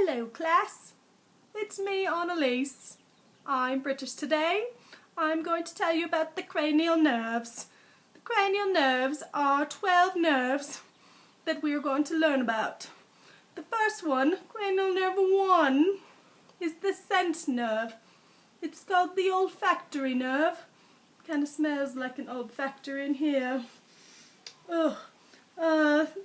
Hello class, it's me Annalise. I'm British today. I'm going to tell you about the cranial nerves. The cranial nerves are 12 nerves that we are going to learn about. The first one, cranial nerve 1, is the sense nerve. It's called the olfactory nerve. Kind of smells like an olfactory in here. Ugh.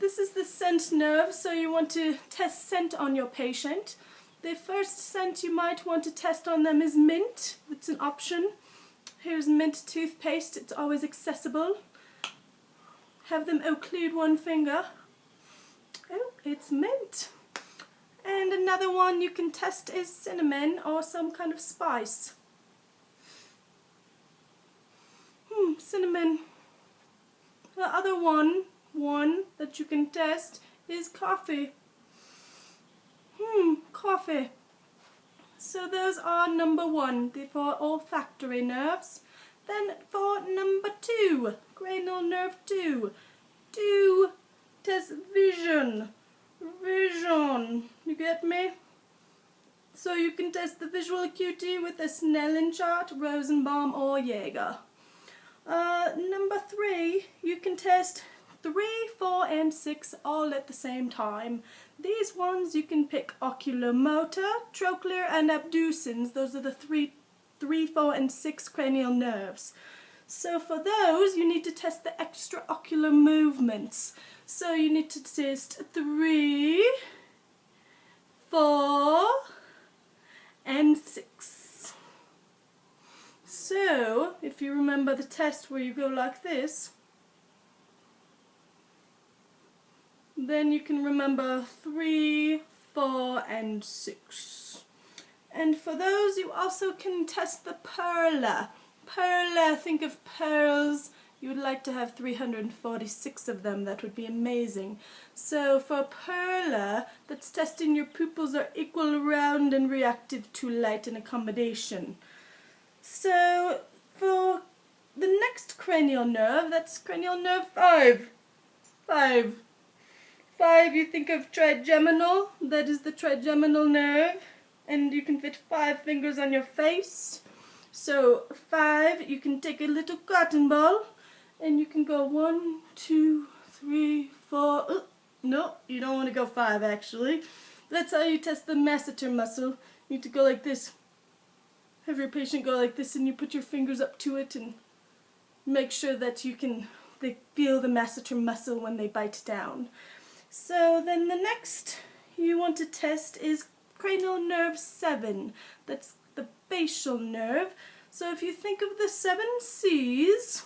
This is the scent nerve, so you want to test scent on your patient. The first scent you might want to test on them is mint. It's an option. Here's mint toothpaste. It's always accessible. Have them occlude one finger. Oh, it's mint. And another one you can test is cinnamon or some kind of spice. Cinnamon. The other one that you can test is coffee. Coffee. So those are number 1, the 4 olfactory nerves. Then for number 2, cranial nerve 2. 2 test vision. Vision. You get me? So you can test the visual acuity with the Snellen chart, Rosenbaum or Jaeger. Number 3, you can test 3, 4 and 6 all at the same time. These ones you can pick oculomotor, trochlear and abducens. Those are the 3, 4 and 6 cranial nerves. So for those you need to test the extraocular movements. So you need to test 3, 4 and 6. So if you remember the test where you go like this, then you can remember 3, 4 and 6. And for those you also can test the perla. Perla, think of pearls. You would like to have 346 of them. That would be amazing. So for perla, that's testing your pupils are equal, round and reactive to light and accommodation. So for the next cranial nerve, that's cranial nerve 5. 5, you think of trigeminal. That is the trigeminal nerve, and you can fit 5 fingers on your face. So 5, you can take a little cotton ball and you can go 1, 2, 3, 4. No, you don't want to go 5 actually. That's how you test the masseter muscle. You need to go like this. Have your patient go like this and you put your fingers up to it and make sure that they feel the masseter muscle when they bite down. So then the next you want to test is cranial nerve 7. That's the facial nerve. So if you think of the 7 C's,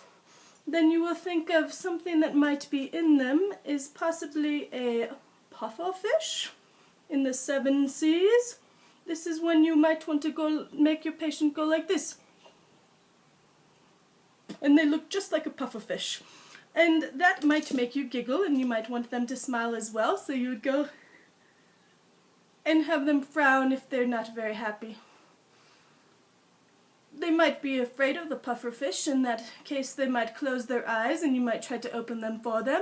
then you will think of something that might be in them is possibly a pufferfish in the 7 C's. This is when you might want to go make your patient go like this. And they look just like a pufferfish. And that might make you giggle, and you might want them to smile as well, so you would go and have them frown if they're not very happy. They might be afraid of the pufferfish. In that case, they might close their eyes, and you might try to open them for them.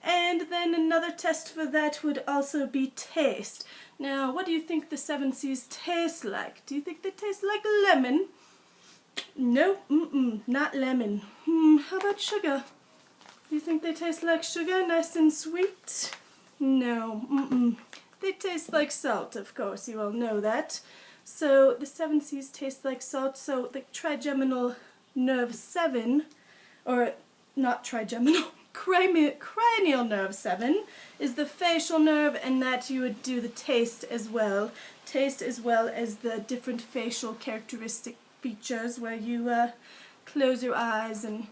And then another test for that would also be taste. Now, what do you think the 7 C's taste like? Do you think they taste like lemon? No, not lemon. How about sugar? Do you think they taste like sugar, nice and sweet? No, They taste like salt, of course, you all know that. So the 7 C's taste like salt, so the trigeminal nerve 7, or not trigeminal, cranial nerve 7 is the facial nerve, and that you would do the taste as well. Taste as well as the different facial characteristic features where you close your eyes and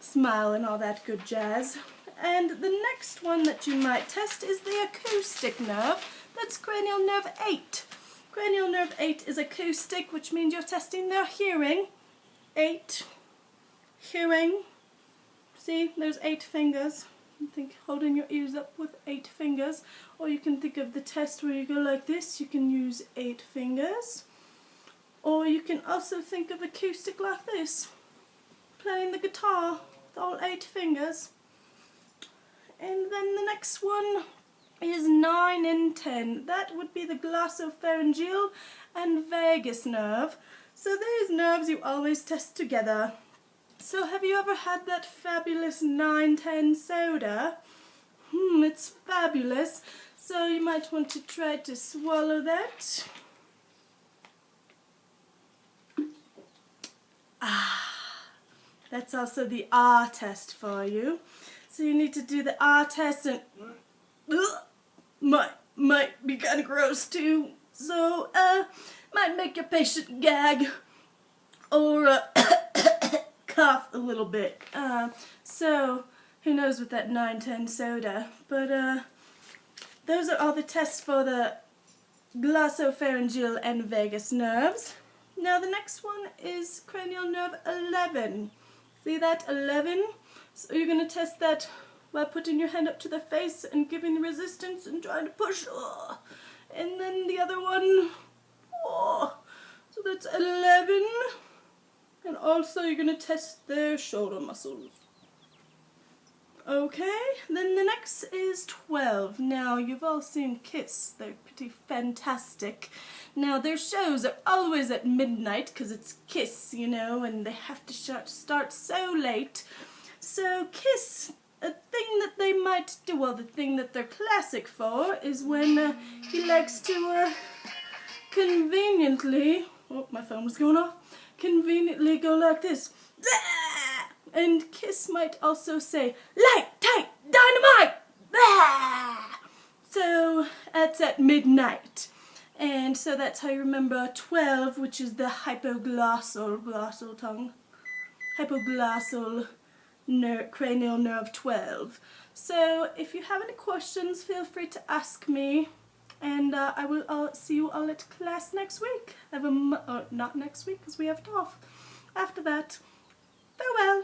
smile and all that good jazz. And the next one that you might test is the acoustic nerve. That's cranial nerve 8. Cranial nerve 8 is acoustic, which means you're testing their hearing. 8. Hearing. See, there's 8 fingers. You think holding your ears up with 8 fingers. Or you can think of the test where you go like this. You can use 8 fingers. Or you can also think of acoustic like this. Playing the guitar with all 8 fingers. And then the next one is 9 and 10. That would be the glossopharyngeal and vagus nerve. So these nerves you always test together. So have you ever had that fabulous 9-10 soda? It's fabulous. So you might want to try to swallow that. That's also the R test for you. So you need to do the R test, and might be kind of gross too. So might make your patient gag or cough a little bit. So who knows with that 9-10 soda. But those are all the tests for the glossopharyngeal and vagus nerves. Now the next one is cranial nerve 11. See that 11? So you're going to test that by putting your hand up to the face and giving the resistance and trying to push. And then the other one. So that's 11. And also you're going to test their shoulder muscles. Okay, then the next is 12. Now, you've all seen Kiss. They're pretty fantastic. Now, their shows are always at midnight because it's Kiss, you know, and they have to start so late. So, Kiss, a thing that they might do, well, the thing that they're classic for is when he likes to conveniently, my phone was going off, conveniently go like this. And Kiss might also say, light, tight, dynamite! So that's at midnight. And so that's how you remember 12, which is the hypoglossal tongue. Hypoglossal cranial nerve 12. So if you have any questions, feel free to ask me. And I will see you all at class next week. Not next week because we have it off. After that, farewell.